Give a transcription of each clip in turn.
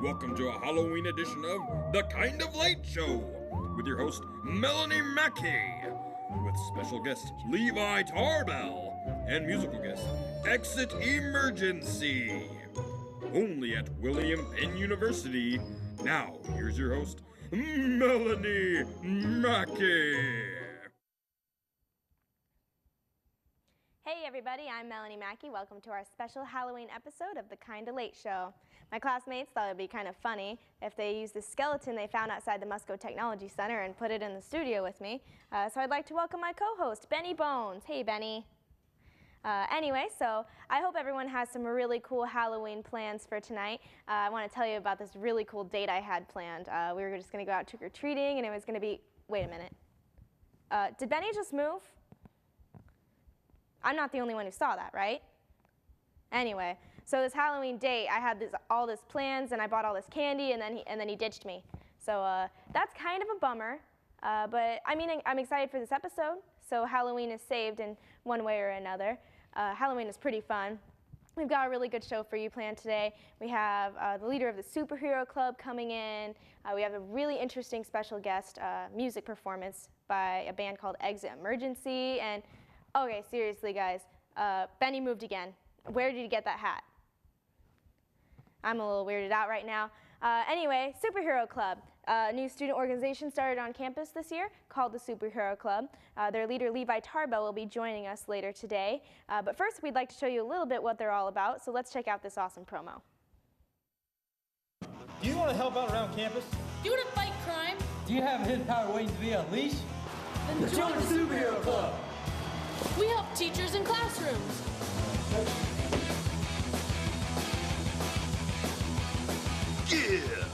Welcome to a Halloween edition of The Kind of Light Show with your host, Melanie Mackey, with special guest Levi Tarbell and musical guest Exit Emergency. Only at William Penn University. Now, here's your host, Melanie Mackey. Hey everybody, I'm Melanie Mackey. Welcome to our special Halloween episode of The Kinda Late Show. My classmates thought it would be kind of funny if they used the skeleton they found outside the Musco Technology Center and put it in the studio with me. So I'd like to welcome my co-host, Benny Bones. Hey, Benny. Anyway, so I hope everyone has some really cool Halloween plans for tonight. I want to tell you about this really cool date I had planned. We were just going to go out trick-or-treating, and it was going to be... Wait a minute. Did Benny just move? I'm not the only one who saw that, right? Anyway, so this Halloween date, I had all this plans, and I bought all this candy, and then he ditched me. So that's kind of a bummer, but I mean, I'm excited for this episode. So Halloween is saved in one way or another. Halloween is pretty fun. We've got a really good show for you planned today. We have the leader of the Superhero Club coming in. We have a really interesting special guest music performance by a band called Exit Emergency, and okay, seriously, guys, Benny moved again. Where did you get that hat? I'm a little weirded out right now. Anyway, Superhero Club, a new student organization started on campus this year called the Superhero Club. Their leader, Levi Tarbell, will be joining us later today. But first, we'd like to show you a little bit what they're all about, so let's check out this awesome promo. Do you want to help out around campus? Do you want to fight crime? Do you have a hidden power waiting to be unleashed? Then join the Superhero Club! We help teachers in classrooms. Yeah!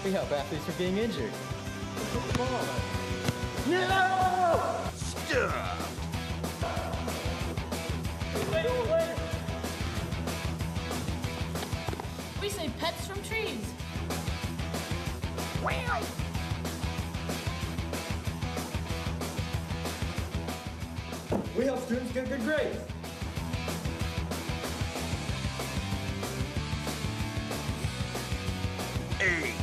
We help athletes from being injured. No! Stop! We save pets from trees. We help students get good grades. Ace!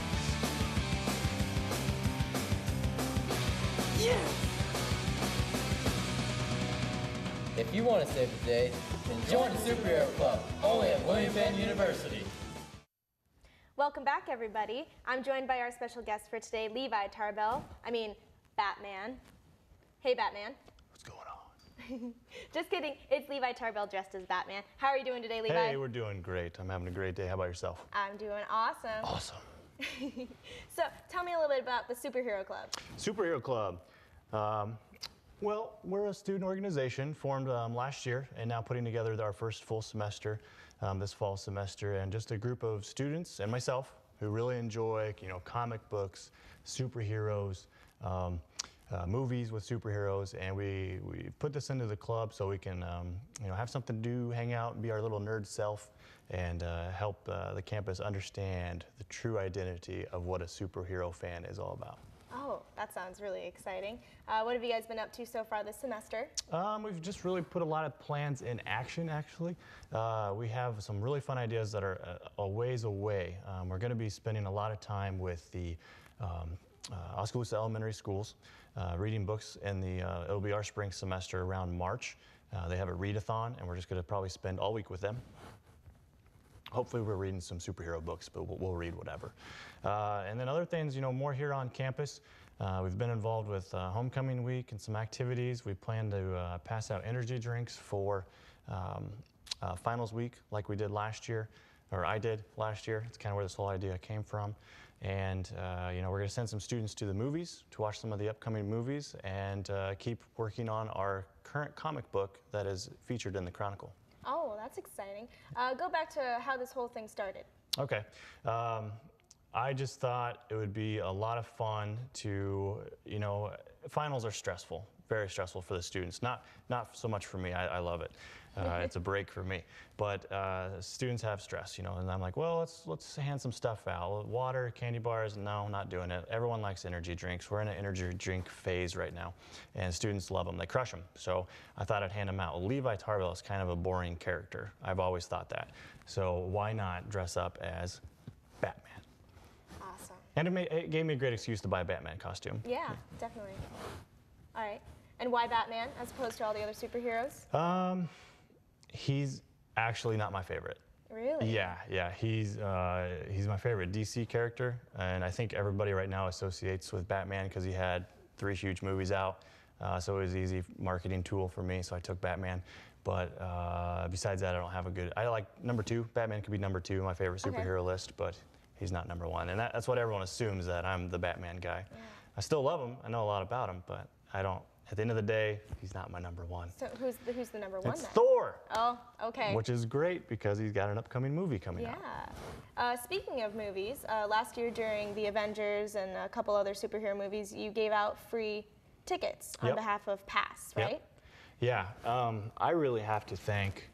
If you want to save the day, then join the Superhero Club, only at William Penn University. Welcome back, everybody. I'm joined by our special guest for today, Levi Tarbell. Batman. Hey, Batman. What's going on? Just kidding. It's Levi Tarbell dressed as Batman. How are you doing today, Levi? Hey, we're doing great. I'm having a great day. How about yourself? I'm doing awesome. Awesome. So, tell me a little bit about the Superhero Club. Superhero Club. Well, we're a student organization formed last year and now putting together our first full semester this fall semester, and just a group of students and myself who really enjoy, comic books, superheroes, movies with superheroes, and we put this into the club so we can have something to do, hang out, and be our little nerd self, and help the campus understand the true identity of what a superhero fan is all about. Oh, that sounds really exciting. What have you guys been up to so far this semester? We've just really put a lot of plans in action, actually. We have some really fun ideas that are a ways away. We're going to be spending a lot of time with the Oskaloosa Elementary Schools, reading books in it'll be our spring semester around March. They have a readathon, and we're just going to probably spend all week with them. Hopefully we're reading some superhero books, but we'll read whatever. And then other things, more here on campus. We've been involved with homecoming week and some activities. We plan to pass out energy drinks for finals week like we did last year, or I did last year. It's kind of where this whole idea came from. And we're going to send some students to the movies to watch some of the upcoming movies, and keep working on our current comic book that is featured in the Chronicle. Oh, that's exciting. Go back to how this whole thing started. Okay. I just thought it would be a lot of fun to, finals are stressful, very stressful for the students. Not so much for me, I love it. It's a break for me. But students have stress, you know, and I'm like, well, let's hand some stuff out. Water, candy bars, no, not doing it. Everyone likes energy drinks. We're in an energy drink phase right now, and students love them. They crush them. So I thought I'd hand them out. Well, Levi Tarbell is kind of a boring character. I've always thought that. So why not dress up as Batman? Awesome. And it gave me a great excuse to buy a Batman costume. Yeah, definitely. All right. And why Batman as opposed to all the other superheroes? He's actually not my favorite. Really? Yeah. He's my favorite DC character, and I think everybody right now associates with Batman because he had 3 huge movies out. So it was an easy marketing tool for me, so I took Batman. But besides that, I don't have a good. I like number 2. Batman could be number 2 on my favorite superhero list, but he's not number 1. And that's what everyone assumes, that I'm the Batman guy. Yeah. I still love him. I know a lot about him, but I don't. At the end of the day, he's not my number 1. So who's the number 1 It's then? Thor. Oh, okay. Which is great because he's got an upcoming movie coming out. Yeah. Speaking of movies, last year during the Avengers and a couple other superhero movies, you gave out free tickets on behalf of Pass, right? Yep. Yeah. I really have to thank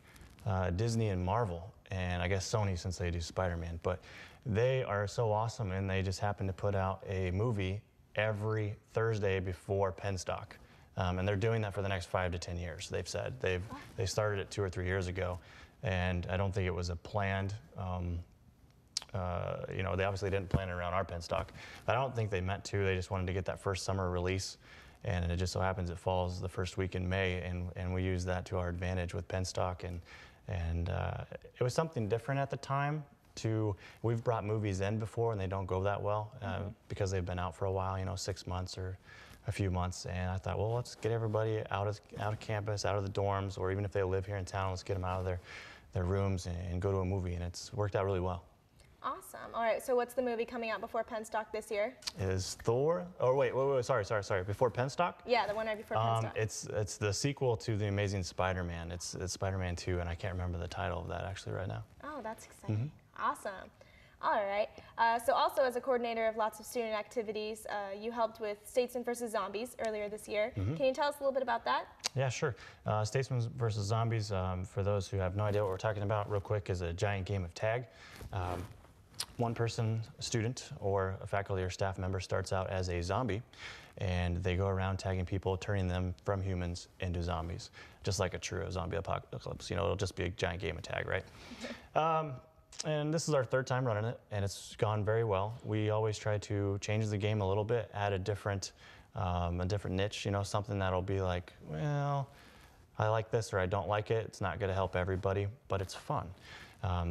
Disney and Marvel, and I guess Sony since they do Spider-Man, but they are so awesome, and they just happen to put out a movie every Thursday before Penstock. And they're doing that for the next 5 to 10 years, they've said. They started it 2 or 3 years ago, and I don't think it was a planned, you know, they obviously didn't plan it around our Penstock. But I don't think they meant to. They just wanted to get that first summer release, and it just so happens it falls the first week in May, and we use that to our advantage with Penstock, and it was something different at the time. We've brought movies in before, and they don't go that well because they've been out for a while, you know, 6 months or a few months, and I thought, well, let's get everybody out of campus, out of the dorms, or even if they live here in town, let's get them out of their rooms and go to a movie, and it's worked out really well. Awesome. All right, so what's the movie coming out before Penstock this year? Is Thor? Oh, wait, sorry. Before Penstock? Yeah, the one right before Penstock. It's the sequel to The Amazing Spider-Man. It's Spider-Man 2, and I can't remember the title of that actually right now. Oh, that's exciting. Awesome. All right. So also as a coordinator of lots of student activities, you helped with Statesman vs. Zombies earlier this year. Can you tell us a little bit about that? Yeah, sure. Statesman vs. Zombies, for those who have no idea what we're talking about, real quick, is a giant game of tag. One person, a student, or a faculty or staff member starts out as a zombie, and they go around tagging people, turning them from humans into zombies, just like a true zombie apocalypse. You know, it'll just be a giant game of tag, right? And this is our 3rd time running it, and it's gone very well. We always try to change the game a little bit, add a different niche, you know, something that'll be like, well, I like this or I don't like it. It's not going to help everybody, but it's fun.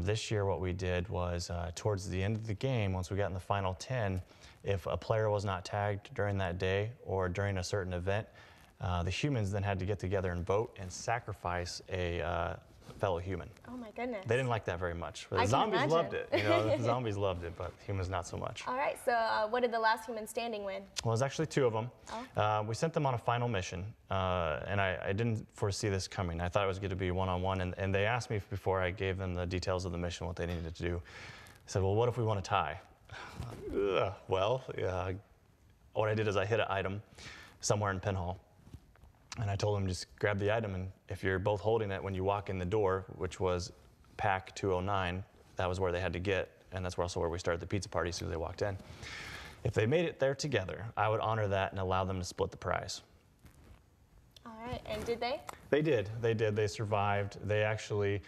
This year what we did was towards the end of the game, once we got in the final 10, if a player was not tagged during that day or during a certain event, the humans then had to get together and vote and sacrifice a fellow human. Oh my goodness. They didn't like that very much. I The zombies can loved it. You know, the zombies loved it, but humans not so much. All right, so what did the last human standing win? Well, it was actually 2 of them. Oh. We sent them on a final mission, and I didn't foresee this coming. I thought it was going to be one-on-one, and they asked me before I gave them the details of the mission, what they needed to do. I said, well, what if we want to tie? Well, what I did is I hit an item somewhere in Penn Hall, and I told them just grab the item, and if you're both holding it when you walk in the door, which was pack 209, that was where they had to get, and that's also where we started the pizza party as soon as they walked in. If they made it there together, I would honor that and allow them to split the prize. All right, and did they? They did. They survived. They actually,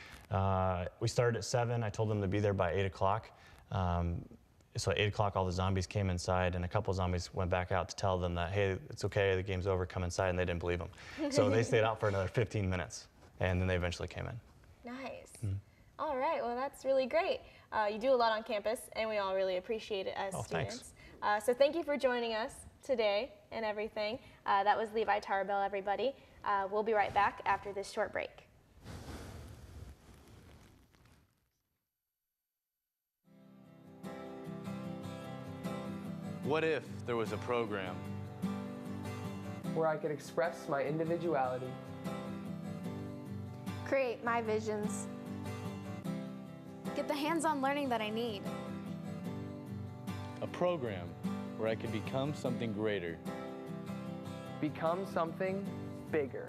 we started at 7. I told them to be there by 8 o'clock. So at 8 o'clock, all the zombies came inside, and a couple of zombies went back out to tell them that, hey, it's okay, the game's over, come inside, and they didn't believe them. So they stayed out for another 15 minutes, and then they eventually came in. Nice. All right, well, that's really great. You do a lot on campus, and we all really appreciate it as students. So thank you for joining us today and everything. That was Levi Tarbell, everybody. We'll be right back after this short break. What if there was a program where I could express my individuality, create my visions, get the hands-on learning that I need, a program where I could become something greater, become something bigger,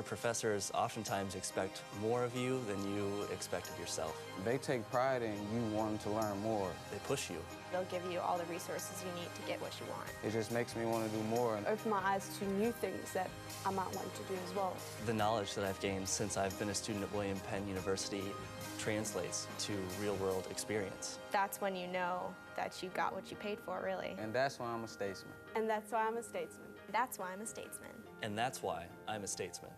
professors oftentimes expect more of you than you expect of yourself. They take pride in you wanting to learn more. They push you. They'll give you all the resources you need to get what you want. It just makes me want to do more. Open my eyes to new things that I might want to do as well. The knowledge that I've gained since I've been a student at William Penn University translates to real-world experience. That's when you know that you got what you paid for, really. And that's why I'm a statesman. And that's why I'm a statesman. That's why I'm a statesman. And that's why I'm a statesman.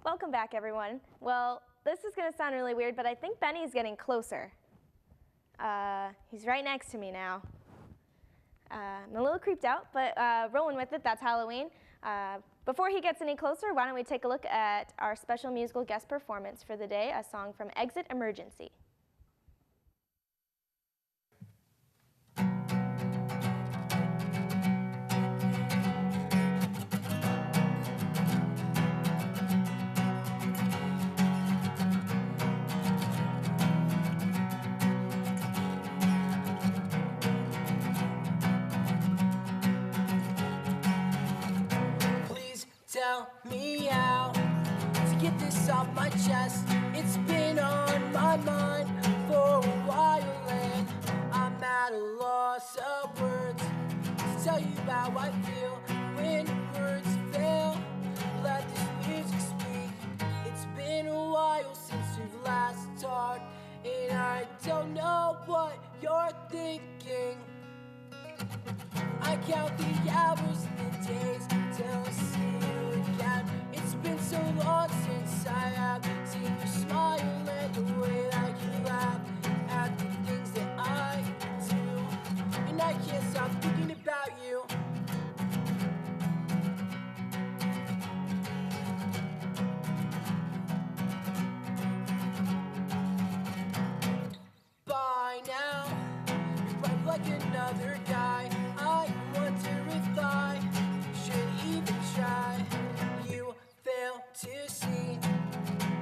Welcome back, everyone. Well, this is going to sound really weird, but I think Benny's getting closer. He's right next to me now. I'm a little creeped out, but rolling with it, that's Halloween. Before he gets any closer, why don't we take a look at our special musical guest performance for the day, a song from Exit Emergency. Tell me how to get this off my chest. It's been on my mind for a while, and I'm at a loss of words to tell you about how I feel when words fail. Let this music speak. It's been a while since we've last talked, and I don't know what you're thinking. I count the hours and the days till I see you again. It's been so long since I have seen you smile and the way that you laugh at the things that I do. And I can't stop thinking about you. By now, you're probably like another guy. I wonder if I should even try. You fail to see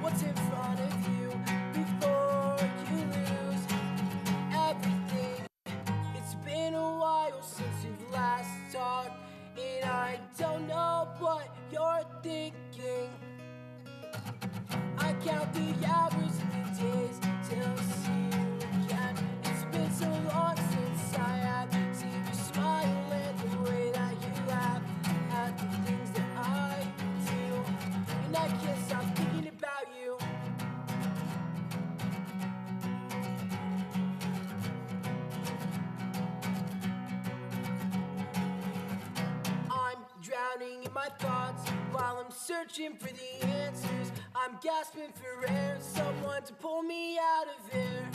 what's in front of you before you lose everything. It's been a while since you've last talked, and I don't know what you're thinking. I count the hours and the days till I see you again. It's been so long since I have seen you smile and the way that you laugh at the things that I do. And I can't stop thinking about you. I'm drowning in my thoughts while I'm searching for the answers. I'm gasping for air, someone to pull me out of here.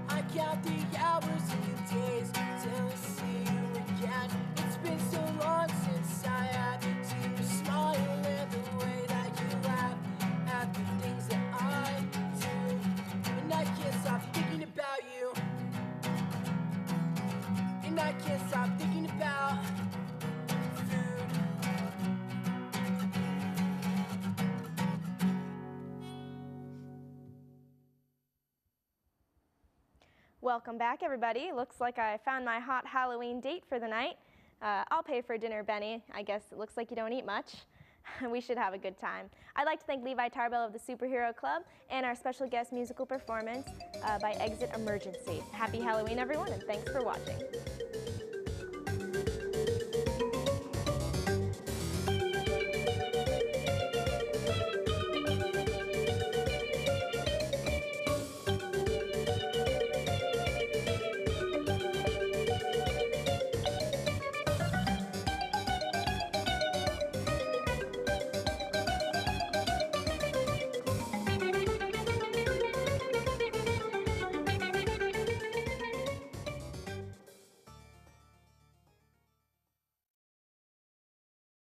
I count the hours and the days till I see you again. It's been so long since I have seen you smile and the way that you laugh at the things that I do. And I can't stop thinking about you. And I can't stop thinking about food. Welcome back, everybody. Looks like I found my hot Halloween date for the night. I'll pay for dinner, Benny. I guess it looks like you don't eat much. We should have a good time. I'd like to thank Levi Tarbell of the Superhero Club and our special guest musical performance by Exit Emergency. Happy Halloween, everyone, and thanks for watching.